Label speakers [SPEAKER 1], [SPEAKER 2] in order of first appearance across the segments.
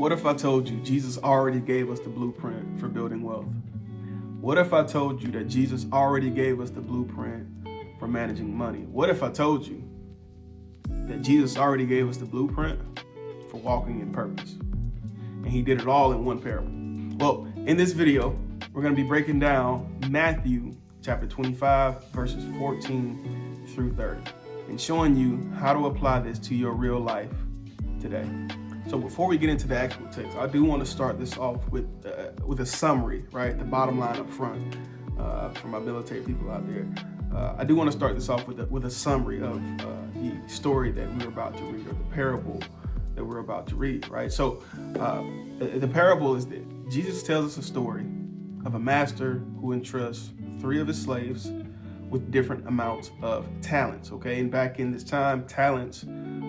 [SPEAKER 1] What if I told you Jesus already gave us the blueprint for building wealth? What if I told you that Jesus already gave us the blueprint for managing money? What if I told you that Jesus already gave us the blueprint for walking in purpose? And he did it all in one parable. Well, in this video, we're going to be breaking down Matthew chapter 25, verses 14 through 30, and showing you how to apply this to your real life today. So before we get into the actual text, I do want to start this off with a summary, right? The bottom line up front for my military people out there. I do want to start this off with a summary of the story that we're about to read, or the parable that we're about to read, right? So the parable is that Jesus tells us a story of a master who entrusts 3 of his slaves with different amounts of talents, okay? And back in this time, talents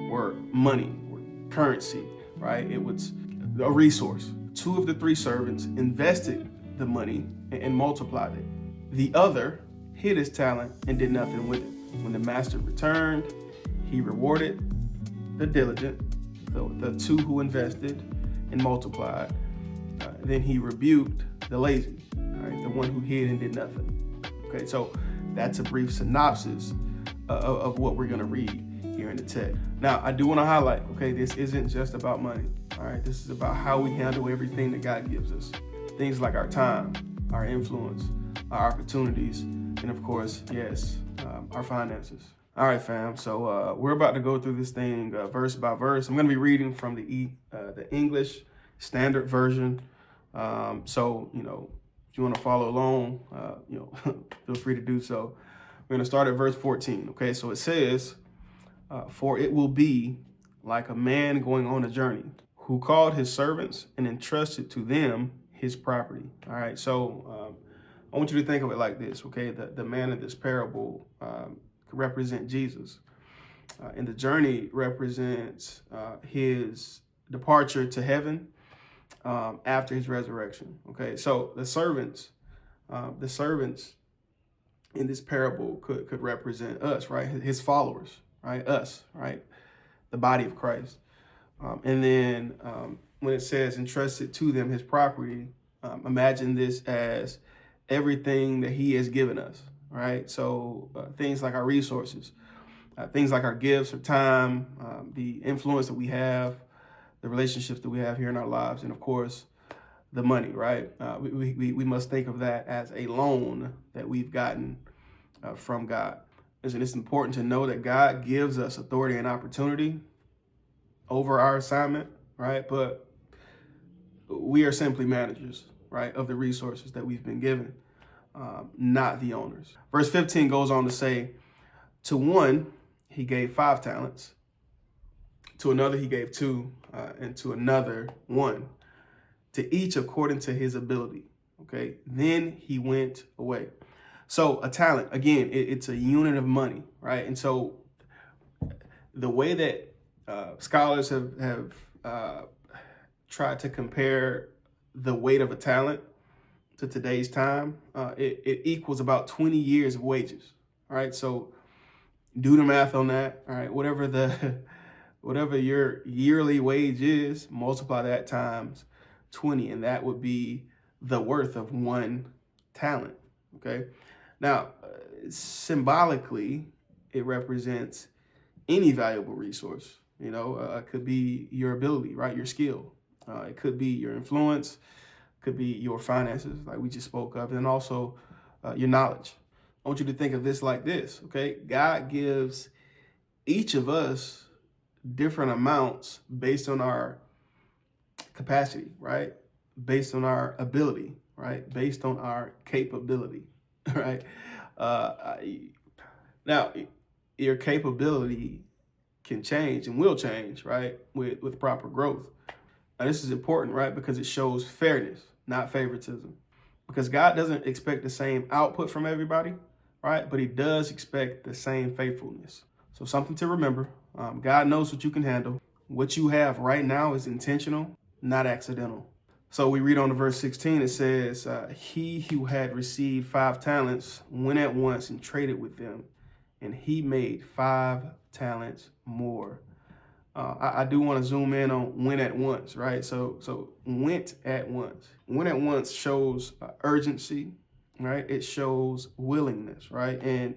[SPEAKER 1] were money, were currency, right? It was a resource. 2 of the 3 servants invested the money and multiplied it. The other hid his talent and did nothing with it. When the master returned, he rewarded the diligent, the 2 who invested and multiplied. Then he rebuked the lazy, right? The one who hid and did nothing. Okay, so that's a brief synopsis of what we're going to read here in the text. Now, I do want to highlight, okay, this isn't just about money, all right? This is about how we handle everything that God gives us. Things like our time, our influence, our opportunities, and of course, yes, our finances. All right, fam, so we're about to go through this thing verse by verse. I'm going to be reading from the English Standard Version. So, if you want to follow along, feel free to do so. We're going to start at verse 14, okay? So it says, for it will be like a man going on a journey who called his servants and entrusted to them his property. All right, so I want you to think of it like this, okay? The man in this parable could represent Jesus. And the journey represents his departure to heaven after his resurrection, okay? So the servants in this parable could represent us, right? His followers, right? Us, right? The body of Christ. And then when it says entrusted to them his property, imagine this as everything that he has given us, right? So things like our resources, things like our gifts or time, the influence that we have, the relationships that we have here in our lives, and of course, the money, right? We must think of that as a loan that we've gotten from God. Listen, it's important to know that God gives us authority and opportunity over our assignment, right? But we are simply managers, right, of the resources that we've been given, not the owners. Verse 15 goes on to say, to one, he gave 5 talents. To another, he gave 2, and to another, 1, to each according to his ability, okay? Then he went away. So a talent, again, it's a unit of money, right? And so the way that scholars have tried to compare the weight of a talent to today's time, it equals about 20 years of wages, all right? So do the math on that, all right? Whatever your yearly wage is, multiply that times 20, and that would be the worth of 1 talent, okay? Now, symbolically, it represents any valuable resource. It could be your ability, right? Your skill. It could be your influence, could be your finances, like we just spoke of, and also your knowledge. I want you to think of this like this, okay? God gives each of us different amounts based on our capacity, right? Based on our ability, right? Based on our capability, right? Now, your capability can change and will change, right? With proper growth. Now, this is important, right? Because it shows fairness, not favoritism. Because God doesn't expect the same output from everybody, right? But he does expect the same faithfulness. So something to remember, God knows what you can handle. What you have right now is intentional, not accidental. So we read on to verse 16, it says, he who had received 5 talents went at once and traded with them, and he made 5 talents more. I do want to zoom in on when at once, right? So went at once. When at once shows urgency, right? It shows willingness, right? And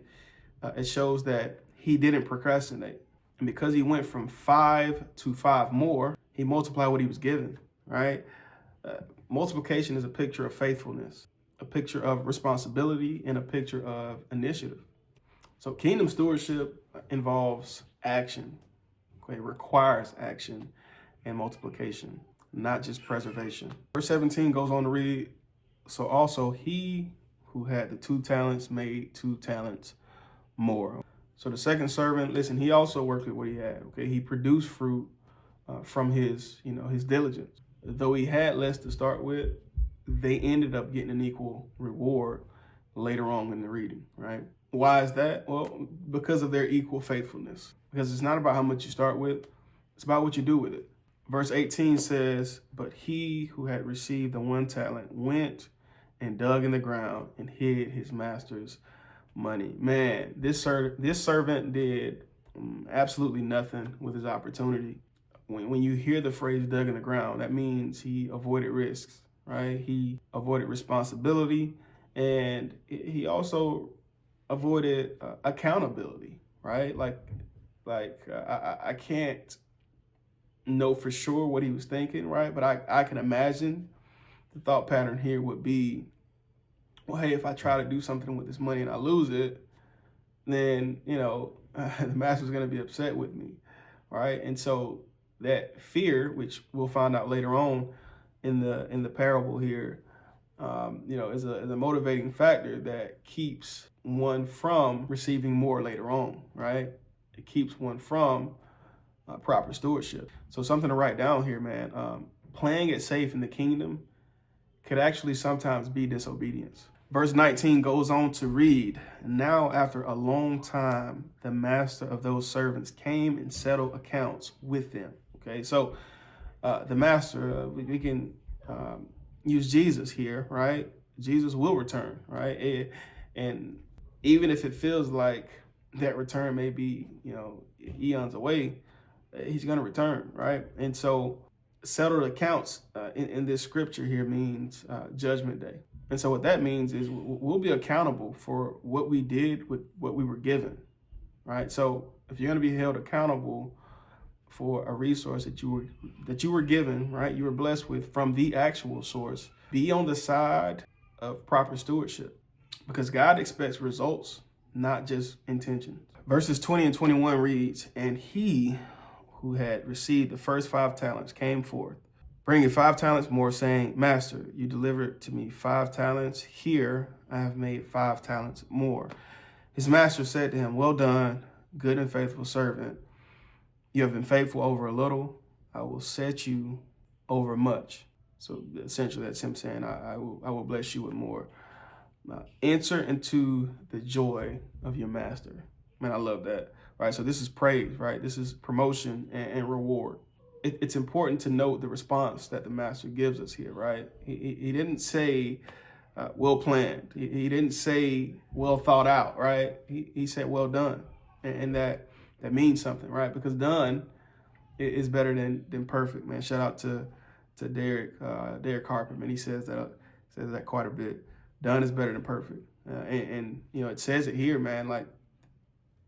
[SPEAKER 1] it shows that he didn't procrastinate. And because he went from 5 to 5 more, he multiplied what he was given, right? Multiplication is a picture of faithfulness, a picture of responsibility, and a picture of initiative. So kingdom stewardship involves action. Okay, requires action and multiplication, not just preservation. Verse 17 goes on to read, so also he who had the 2 talents made 2 talents more. So the second servant, listen, he also worked with what he had. Okay, he produced fruit from his diligence. Though he had less to start with, they ended up getting an equal reward later on in the reading, right? Why is that? Well, because of their equal faithfulness. Because it's not about how much you start with, it's about what you do with it. Verse 18 says, but he who had received the 1 talent went and dug in the ground and hid his master's money. Man, this servant did absolutely nothing with his opportunity. When you hear the phrase dug in the ground, that means he avoided risks, right? He avoided responsibility, and he also avoided accountability, right? I can't know for sure what he was thinking, right? But I can imagine the thought pattern here would be, well, hey, if I try to do something with this money and I lose it, then, the master's going to be upset with me, right? And so that fear, which we'll find out later on in the parable here, is a motivating factor that keeps one from receiving more later on, right? It keeps one from proper stewardship. So something to write down here, man. Playing it safe in the kingdom could actually sometimes be disobedience. Verse 19 goes on to read, now after a long time, the master of those servants came and settled accounts with them. Okay, so the master, we can use Jesus here, right? Jesus will return, right? And even if it feels like that return may be, eons away, he's going to return, right? And so settled accounts in this scripture here means judgment day. And so what that means is we'll be accountable for what we did with what we were given, right? So if you're going to be held accountable for a resource that you were given, right? You were blessed with from the actual source, be on the side of proper stewardship, because God expects results, not just intentions. Verses 20 and 21 reads, and he who had received the first 5 talents came forth, bringing 5 talents more, saying, Master, you delivered to me 5 talents. Here I have made 5 talents more. His master said to him, well done, good and faithful servant. You have been faithful over a little. I will set you over much. So essentially that's him saying, I will bless you with more. Enter into the joy of your master. Man, I love that. Right. So this is praise, right? This is promotion and reward. It's important to note the response that the master gives us here, right? He didn't say well planned. He didn't say well thought out, right? He said well done, and that means something, right? Because done is better than perfect, man. Shout out to Derek Harper, man. He says that quite a bit. Done is better than perfect, and it says it here, man. Like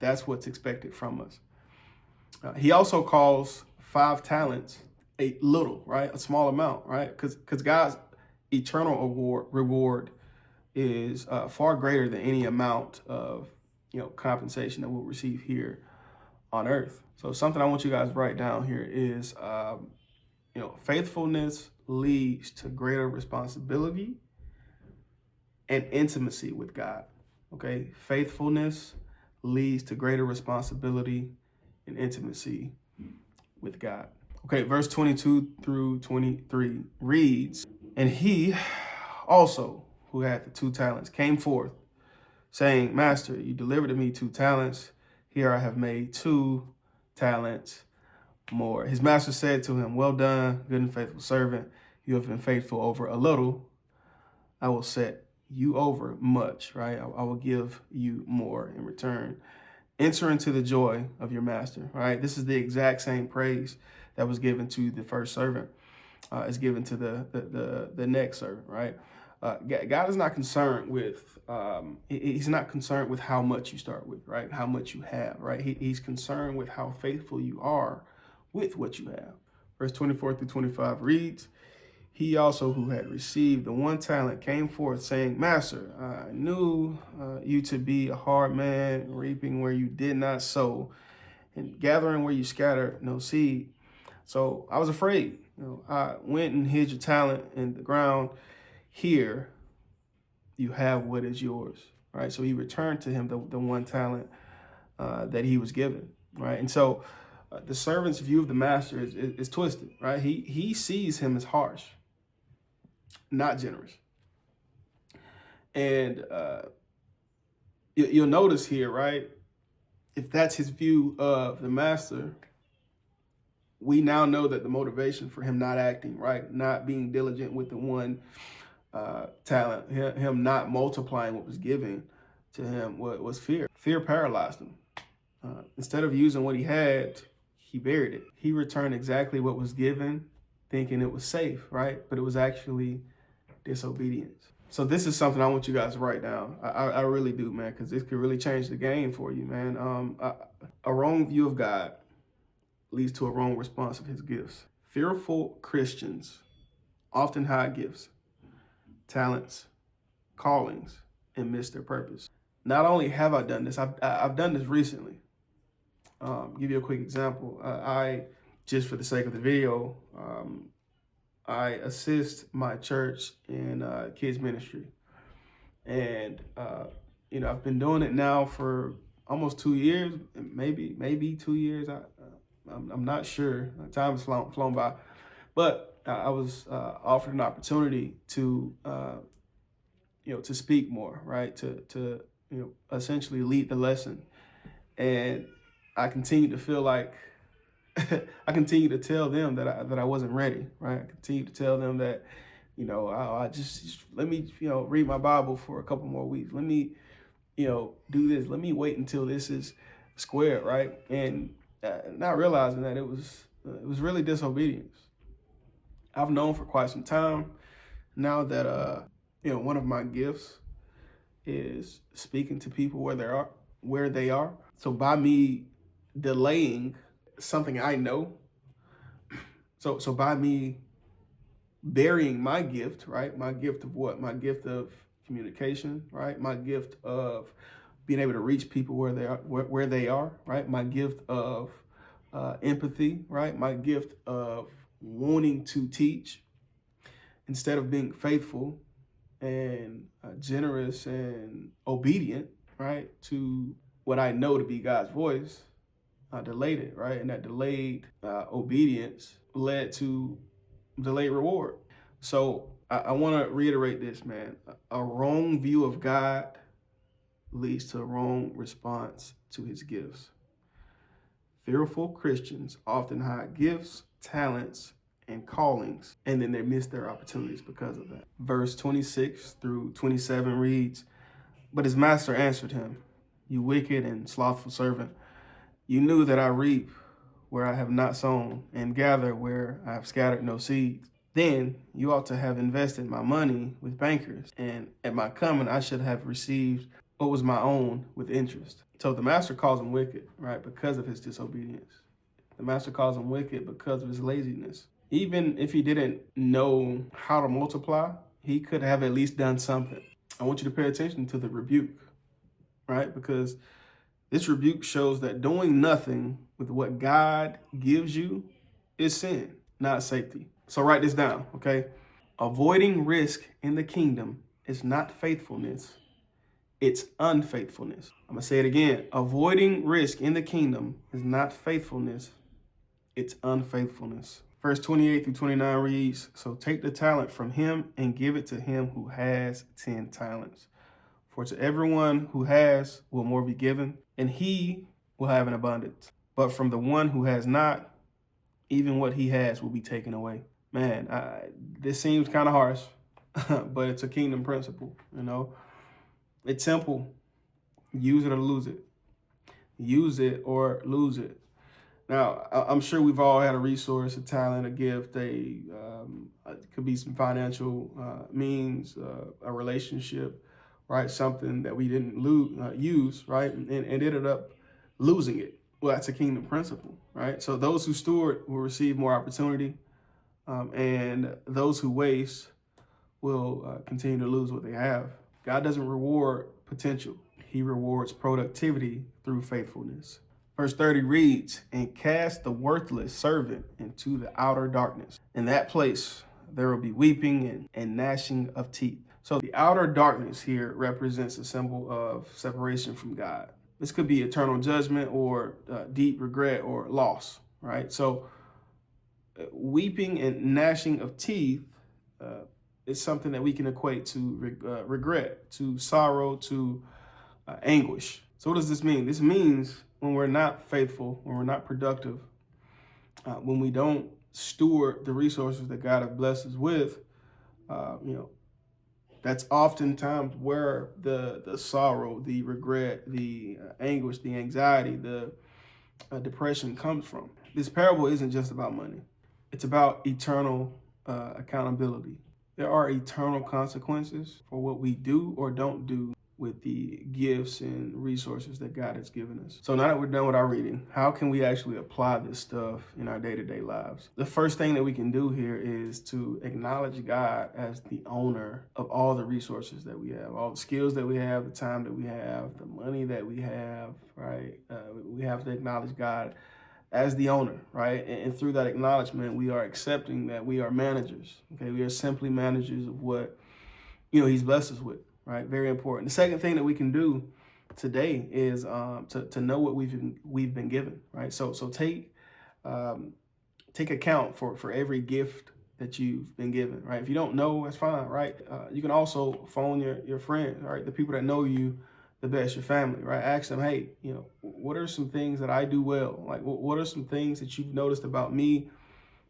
[SPEAKER 1] that's what's expected from us. He also calls 5 talents a little, right? A small amount, right? Because God's eternal reward is far greater than any amount of compensation that we'll receive here on earth. So something I want you guys to write down here is faithfulness leads to greater responsibility and intimacy with God. Okay, faithfulness leads to greater responsibility and intimacy with God. Okay, verse 22 through 23 reads, and he also, who had the 2 talents, came forth, saying, Master, you delivered to me 2 talents. Here I have made 2 talents more. His master said to him, well done, good and faithful servant. You have been faithful over a little. I will set you over much, right? I will give you more in return. enter into the joy of your master, right? This is the exact same praise that was given to the first servant, is given to the next servant, right? God is not concerned with, he's not concerned with how much you start with, right? How much you have, right? He's concerned with how faithful you are with what you have. Verse 24 through 25 reads, he also who had received the 1 talent came forth saying, Master, I knew you to be a hard man, reaping where you did not sow and gathering where you scattered no seed. So I was afraid. I went and hid your talent in the ground. Here you have what is yours. Right. So he returned to him the 1 talent that he was given. Right. And so the servant's view of the master is twisted. Right. He sees him as harsh, not generous. And you'll notice here, right, if that's his view of the master, we now know that the motivation for him not acting, right, not being diligent with the 1 talent, him not multiplying what was given to him was fear. Fear paralyzed him. Instead of using what he had, he buried it. He returned exactly what was given, thinking it was safe, right? But it was actually disobedience. So this is something I want you guys to write down. I really do, man, because this could really change the game for you, man. A wrong view of God leads to a wrong response of his gifts. Fearful Christians often hide gifts, talents, callings, and miss their purpose. Not only have I done this, I've done this recently. Give you a quick example. I, just for the sake of the video, I assist my church in kids ministry. And, I've been doing it now for almost 2 years, maybe 2 years. I'm not sure. Time has flown by. But I was offered an opportunity to, to speak more, right? To essentially lead the lesson. And I continue to feel like I continue to tell them that I wasn't ready, right? I continue to tell them that, I just let me, read my Bible for a couple more weeks. Let me, do this. Let me wait until this is square, right? And not realizing that it was really disobedience. I've known for quite some time now that, one of my gifts is speaking to people where they are. So by me delaying something I know, so by me burying my gift, right? My gift of what? My gift of communication, right? My gift of being able to reach people where they are, right? My gift of empathy, right? My gift of wanting to teach, instead of being faithful and generous and obedient, right, to what I know to be God's voice, I delayed it, right? And that delayed obedience led to delayed reward. So I want to reiterate this, man. A wrong view of God leads to a wrong response to his gifts. Fearful Christians often hide gifts, talents, and callings, and then they miss their opportunities because of that. Verse 26 through 27 reads, but his master answered him, you wicked and slothful servant, you knew that I reap where I have not sown and gather where I have scattered no seeds. Then you ought to have invested my money with bankers, and at my coming I should have received what was my own with interest. So the master calls him wicked, right, because of his disobedience. The master calls him wicked because of his laziness. Even if he didn't know how to multiply, he could have at least done something. I want you to pay attention to the rebuke, right? Because this rebuke shows that doing nothing with what God gives you is sin, not safety. So write this down, okay? Avoiding risk in the kingdom is not faithfulness, it's unfaithfulness. I'm gonna say it again. Avoiding risk in the kingdom is not faithfulness, it's unfaithfulness. Verse 28 through 29 reads, so take the talent from him and give it to him who has 10 talents. For to everyone who has will more be given, and he will have an abundance. But from the one who has not, even what he has will be taken away. Man, this seems kind of harsh, but it's a kingdom principle, It's simple. Use it or lose it. use it or lose it. Now, I'm sure we've all had a resource, a talent, a gift, it could be some financial means, a relationship, right? Something that we didn't use, right? And ended up losing it. Well, that's a kingdom principle, right? So those who steward will receive more opportunity, and those who waste will continue to lose what they have. God doesn't reward potential. He rewards productivity through faithfulness. Verse 30 reads, and cast the worthless servant into the outer darkness. In that place, there will be weeping and gnashing of teeth. So the outer darkness here represents a symbol of separation from God. This could be eternal judgment or deep regret or loss, right? So weeping and gnashing of teeth is something that we can equate to regret, to sorrow, to anguish. So what does this mean? This means when we're not faithful, when we're not productive, when we don't steward the resources that God has blessed us with, that's oftentimes where the sorrow, the regret, the anguish, the anxiety, the depression comes from. This parable isn't just about money. It's about eternal accountability. There are eternal consequences for what we do or don't do with the gifts and resources that God has given us. So now that we're done with our reading, how can we actually apply this stuff in our day-to-day lives? The first thing that we can do here is to acknowledge God as the owner of all the resources that we have, all the skills that we have, the time that we have, the money that we have, right? We have to acknowledge God as the owner, right? And through that acknowledgement, we are accepting that we are managers, okay? We are simply managers of what, he's blessed us with. Right, very important. The second thing that we can do today is to know what we've been given. Right, so take account for every gift that you've been given. Right, if you don't know, that's fine. Right, you can also phone your friends. Right, the people that know you the best, your family. Right, ask them, hey, what are some things that I do well? Like, what are some things that you've noticed about me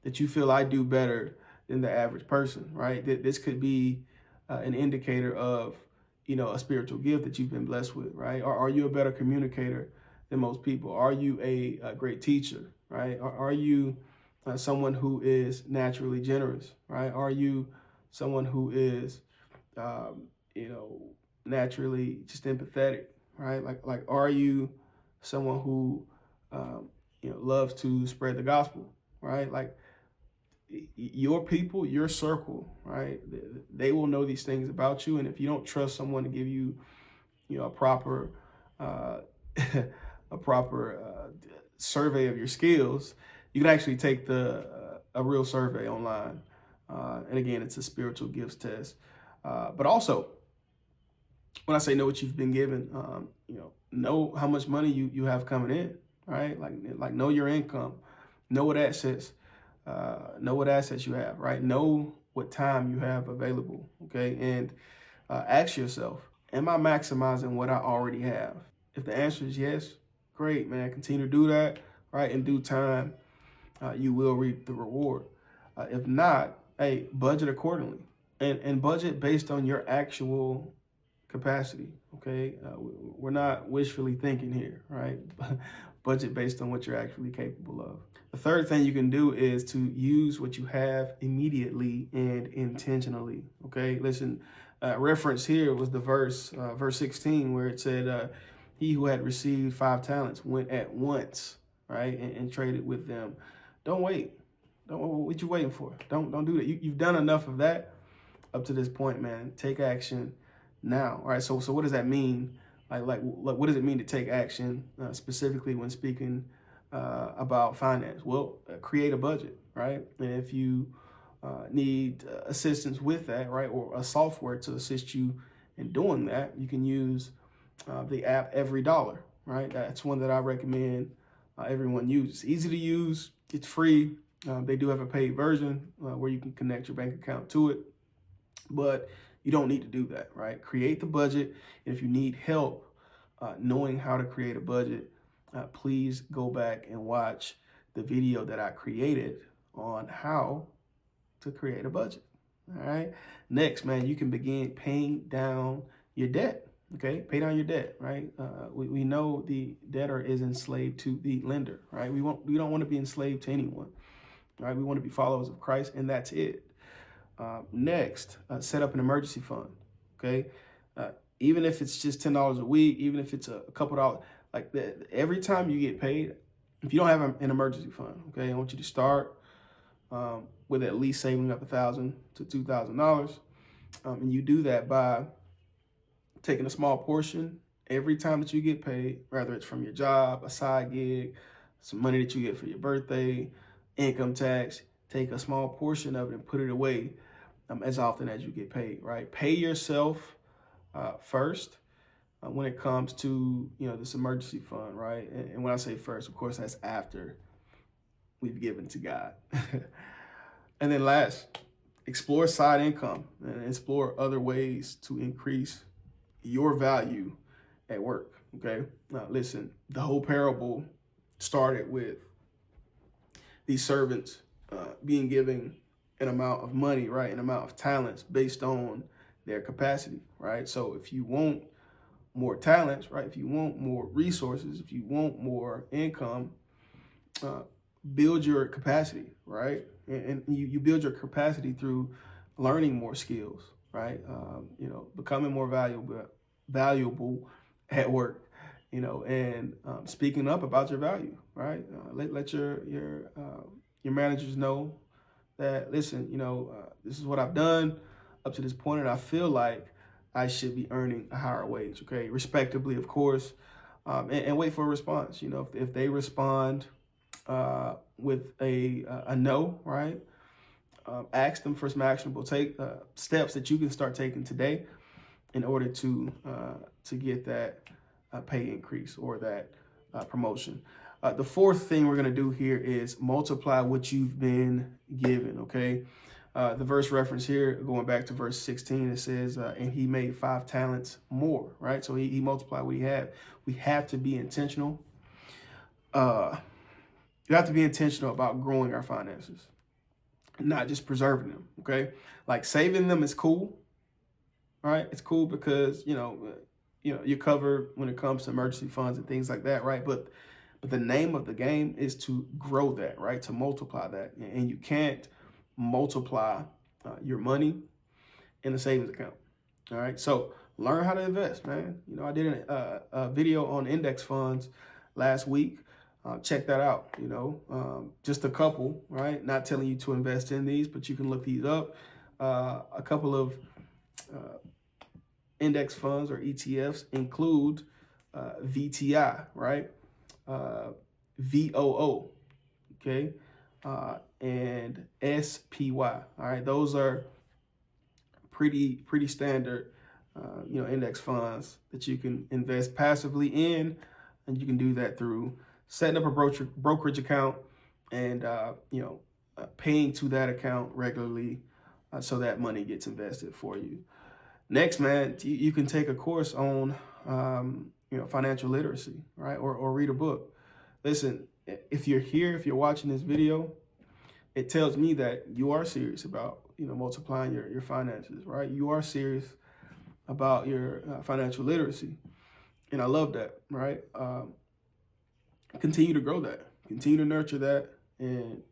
[SPEAKER 1] that you feel I do better than the average person? Right, this could be an indicator of a spiritual gift that you've been blessed with, right? Or are you a better communicator than most people? Are you a great teacher, right? Or are you someone who is naturally generous, right? Are you someone who is, naturally just empathetic, right? Like, are you someone who, loves to spread the gospel, right? Like, your people, your circle, right? They will know these things about you. And if you don't trust someone to give you, a proper, survey of your skills, you can actually take a real survey online. And again, it's a spiritual gifts test. But also, when I say know what you've been given, know how much money you have coming in, right? Like know your income, know what assets you have, right? Know what time you have available, okay? And ask yourself, am I maximizing what I already have? If the answer is yes, great, man. Continue to do that, right? In due time, you will reap the reward. If not, hey, budget accordingly and budget based on your actual capacity, okay? We're not wishfully thinking here, right? Budget based on what you're actually capable of. The third thing you can do is to use what you have immediately and intentionally, okay? Listen, reference here was the verse 16, where it said, he who had received 5 talents went at once, right? And traded with them. Don't wait. What you waiting for? Don't do that. You've done enough of that up to this point, man. Take action now. All right. So what does that mean? Like what does it mean to take action, specifically when speaking about finance? Well, create a budget, right? And if you need assistance with that, right, or a software to assist you in doing that, you can use the app Every Dollar, right? That's one that I recommend everyone use. It's easy to use. It's free. They do have a paid version where you can connect your bank account to it, but you don't need to do that, right? Create the budget. And if you need help knowing how to create a budget, please go back and watch the video that I created on how to create a budget. All right. Next, man, you can begin paying down your debt. Okay, pay down your debt, right? We know the debtor is enslaved to the lender, right? We don't want to be enslaved to anyone, right? We want to be followers of Christ, and that's it. Next, set up an emergency fund. Okay, uh, even if it's just $10 a week, even if it's a couple dollars, like that, every time you get paid, if you don't have an emergency fund, okay, I want you to start with at least saving up $1,000 to $2,000, and you do that by taking a small portion every time that you get paid, whether it's from your job, a side gig, some money that you get for your birthday, income tax. Take a small portion of it and put it away as often as you get paid, right? Pay yourself first when it comes to, this emergency fund, right? And when I say first, of course, that's after we've given to God. And then last, explore side income and explore other ways to increase your value at work, okay? Now, listen, the whole parable started with these servants being given an amount of money, right? An amount of talents based on their capacity, right? So if you want more talents, right? If you want more resources, if you want more income, build your capacity, right? And you build your capacity through learning more skills, right? Becoming more valuable at work, and speaking up about your value, right? Let your managers know that, listen, this is what I've done up to this point, and I feel like I should be earning a higher wage, okay? Respectably, of course, and wait for a response. If they respond with a no, right? Ask them for some actionable steps that you can start taking today in order to get that pay increase or that promotion. The fourth thing we're going to do here is multiply what you've been given, okay? The verse reference here, going back to verse 16, it says, and he made 5 talents more, right? So he multiplied what he had. We have to be intentional. You have to be intentional about growing our finances, not just preserving them, okay? Like saving them is cool, right? It's cool because, you're covered when it comes to emergency funds and things like that, right? But the name of the game is to grow that, right? To multiply that. And you can't multiply your money in a savings account, all right? So learn how to invest, man. I did a video on index funds last week. Check that out, just a couple, right? Not telling you to invest in these, but you can look these up. A couple of index funds or ETFs include VTI, right? VOO, okay? And SPY, all right? Those are pretty standard, index funds that you can invest passively in, and you can do that through setting up a brokerage account and, paying to that account regularly so that money gets invested for you. Next, man, you can take a course on, financial literacy, right? Or read a book. Listen, if you're watching this video, it tells me that you are serious about, multiplying your finances, right? You are serious about your financial literacy. And I love that, right? Continue to grow that, continue to nurture that. And,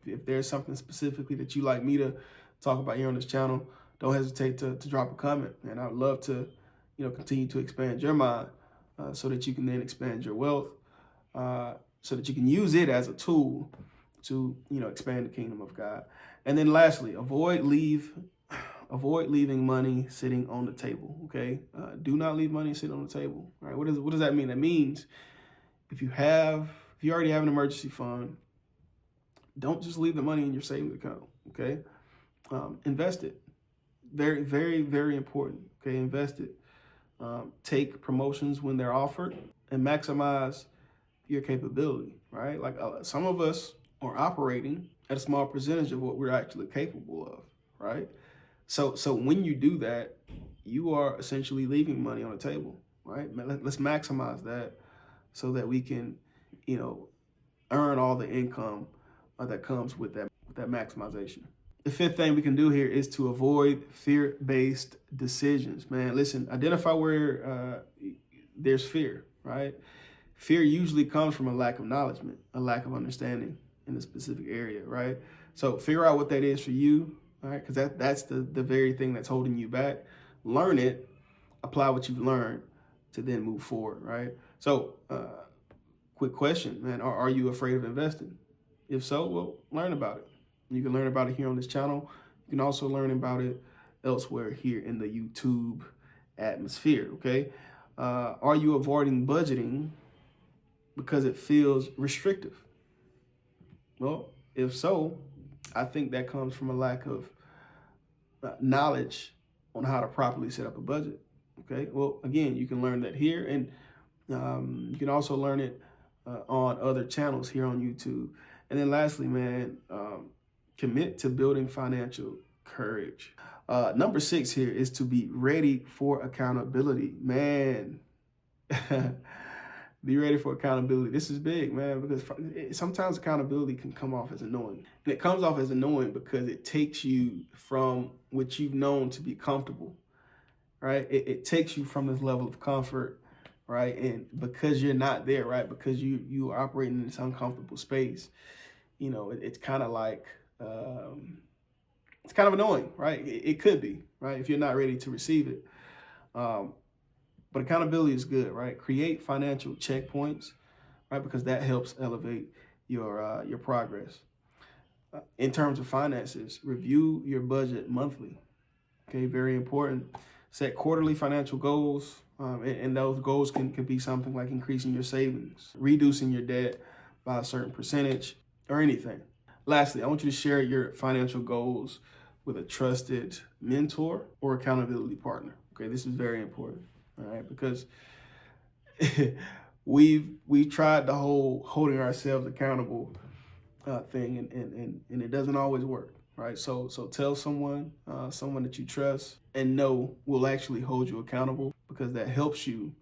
[SPEAKER 1] if there's something specifically that you like me to talk about here on this channel, don't hesitate to drop a comment. And I'd love to, continue to expand your mind so that you can then expand your wealth, so that you can use it as a tool to, expand the kingdom of God. And then lastly, avoid leaving money sitting on the table, okay? Do not leave money sitting on the table, right? What does that mean? That means if you already have an emergency fund, don't just leave the money in your savings account, okay? Invest it. Very, very, very important, okay? Invest it. Take promotions when they're offered and maximize your capability, right? Like some of us are operating at a small percentage of what we're actually capable of, right? So when you do that, you are essentially leaving money on the table, right? Let's maximize that so that we can, earn all the income that comes with that maximization. The fifth thing we can do here is to avoid fear-based decisions. Man, listen, identify where there's fear, right? Fear usually comes from a lack of knowledge, a lack of understanding in a specific area, right? So figure out what that is for you, all right? Because that's the very thing that's holding you back. Learn it, apply what you've learned to then move forward, right? So quick question, man, are you afraid of investing? If so, well, learn about it. You can learn about it here on this channel. You can also learn about it elsewhere here in the YouTube atmosphere, okay? Are you avoiding budgeting because it feels restrictive? Well, if so, I think that comes from a lack of knowledge on how to properly set up a budget, okay? Well, again, you can learn that here, and you can also learn it on other channels here on YouTube. And then lastly, man, commit to building financial courage. Number 6 here is to be ready for accountability. Man, be ready for accountability. This is big, man, because sometimes accountability can come off as annoying. And it comes off as annoying because it takes you from what you've known to be comfortable, right? It takes you from this level of comfort, right? And because you're not there, right? Because you are operating in this uncomfortable space, you know, it's kind of like, it's kind of annoying, right? It could be, right? If you're not ready to receive it. But accountability is good, right? Create financial checkpoints, right? Because that helps elevate your progress. In terms of finances, review your budget monthly. Okay, very important. Set quarterly financial goals, and those goals can be something like increasing your savings, reducing your debt by a certain percentage, or anything. Lastly, I want you to share your financial goals with a trusted mentor or accountability partner. Okay, this is very important. All right, because we've tried the whole holding ourselves accountable thing, and it doesn't always work, right? So tell someone that you trust and know will actually hold you accountable, because that helps you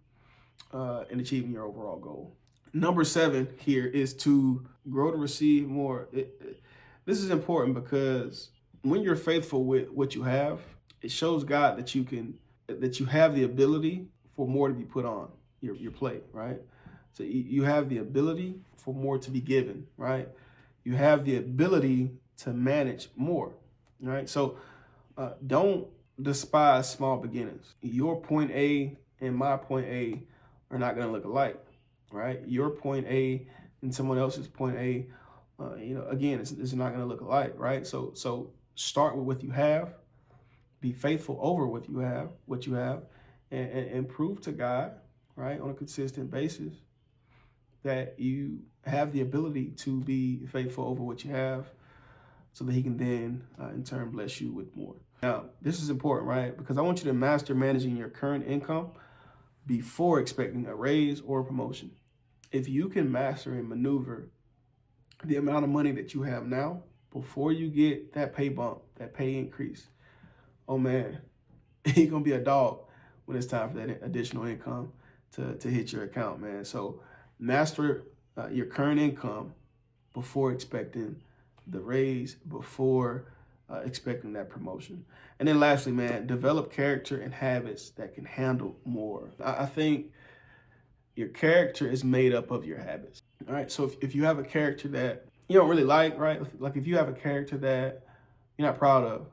[SPEAKER 1] in achieving your overall goal. Number 7 here is to grow to receive more. This is important because when you're faithful with what you have, it shows God that you have the ability for more to be put on your plate, right? So you have the ability for more to be given, right? You have the ability to manage more, right? So don't despise small beginnings. Your point A and my point A are not going to look alike, right? Your point A and someone else's point A, again, it's not going to look alike, right? So start with what you have. Be faithful over what you have, and prove to God, right, on a consistent basis that you have the ability to be faithful over what you have, so that He can then, in turn, bless you with more. Now, this is important, right, because I want you to master managing your current income before expecting a raise or a promotion. If you can master and maneuver the amount of money that you have now before you get that pay bump, that pay increase, oh man, you're gonna be a dog when it's time for that additional income to hit your account, man. So master your current income before expecting the raise, before expecting that promotion. And then lastly, man, develop character and habits that can handle more. I think your character is made up of your habits. All right, so if you have a character that you don't really like, right? Like if you have a character that you're not proud of,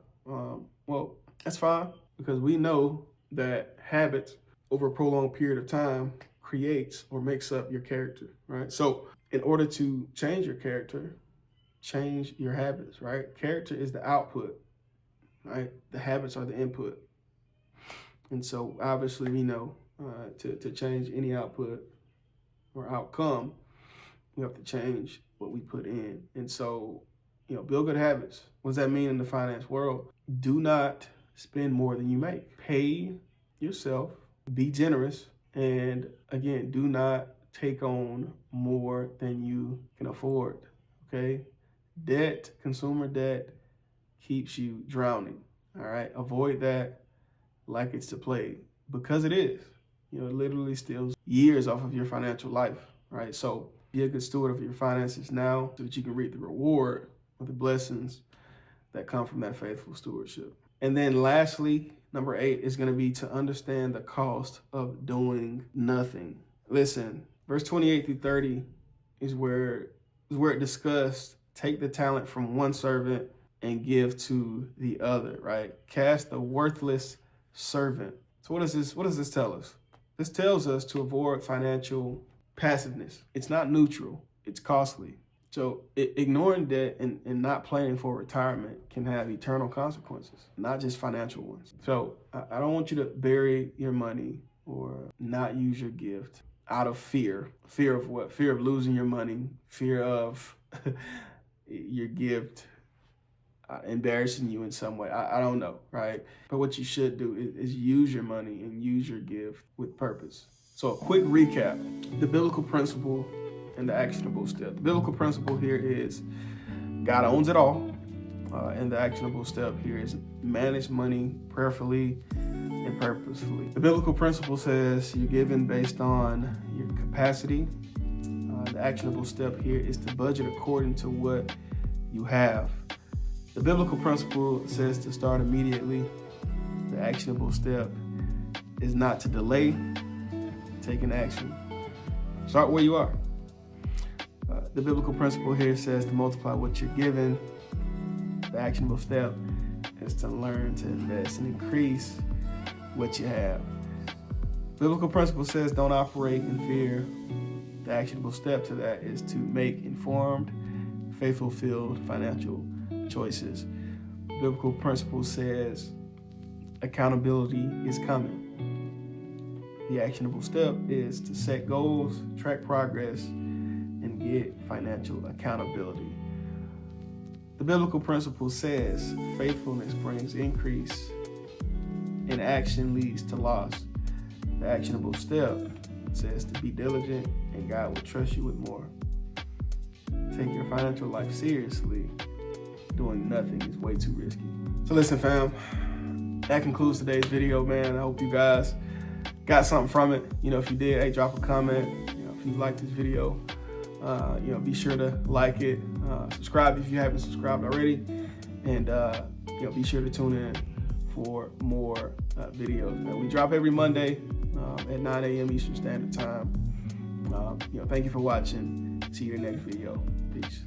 [SPEAKER 1] well, that's fine, because we know that habits over a prolonged period of time creates or makes up your character, right? So in order to change your character, change your habits, right? Character is the output, right? The habits are the input. And so obviously we know to change any output or outcome, we have to change what we put in. And so, build good habits. What does that mean in the finance world? Do not spend more than you make. Pay yourself, be generous, and again, do not take on more than you can afford, okay? Debt, consumer debt, keeps you drowning, all right? Avoid that like it's the plague, because it is. It literally steals years off of your financial life, right? So be a good steward of your finances now, so that you can reap the reward of the blessings that come from that faithful stewardship. And then lastly, number 8 is going to be to understand the cost of doing nothing. Listen, verse 28 through 30 is where it discussed take the talent from one servant and give to the other, right? Cast the worthless servant. So what does this tell us? This tells us to avoid financial passiveness. It's not neutral, it's costly. So ignoring debt and not planning for retirement can have eternal consequences, not just financial ones. So I don't want you to bury your money or not use your gift out of fear. Fear of what? Fear of losing your money, fear of your gift embarrassing you in some way. I don't know, right? But what you should do is use your money and use your gift with purpose. So a quick recap, the biblical principle and the actionable step. The biblical principle here is God owns it all. And the actionable step here is manage money prayerfully and purposefully. The biblical principle says you're given based on your capacity. The actionable step here is to budget according to what you have. The biblical principle says to start immediately. The actionable step is not to delay, taking action. Start where you are. The biblical principle here says to multiply what you're given. The actionable step is to learn to invest and increase what you have. Biblical principle says don't operate in fear. The actionable step to that is to make informed, faith-filled financial choices. Biblical principle says accountability is coming. The actionable step is to set goals, track progress, and get financial accountability. The biblical principle says faithfulness brings increase and action leads to loss. The actionable step says to be diligent and God will trust you with more. Take your financial life seriously. Doing nothing is way too risky. So listen, fam, that concludes today's video, man. I hope you guys got something from it. If you did, hey, drop a comment. If you liked this video, be sure to like it, subscribe if you haven't subscribed already, and be sure to tune in for more videos. Now, we drop every Monday at 9 a.m. Eastern Standard Time. Thank you for watching. See you in the next video. Peace.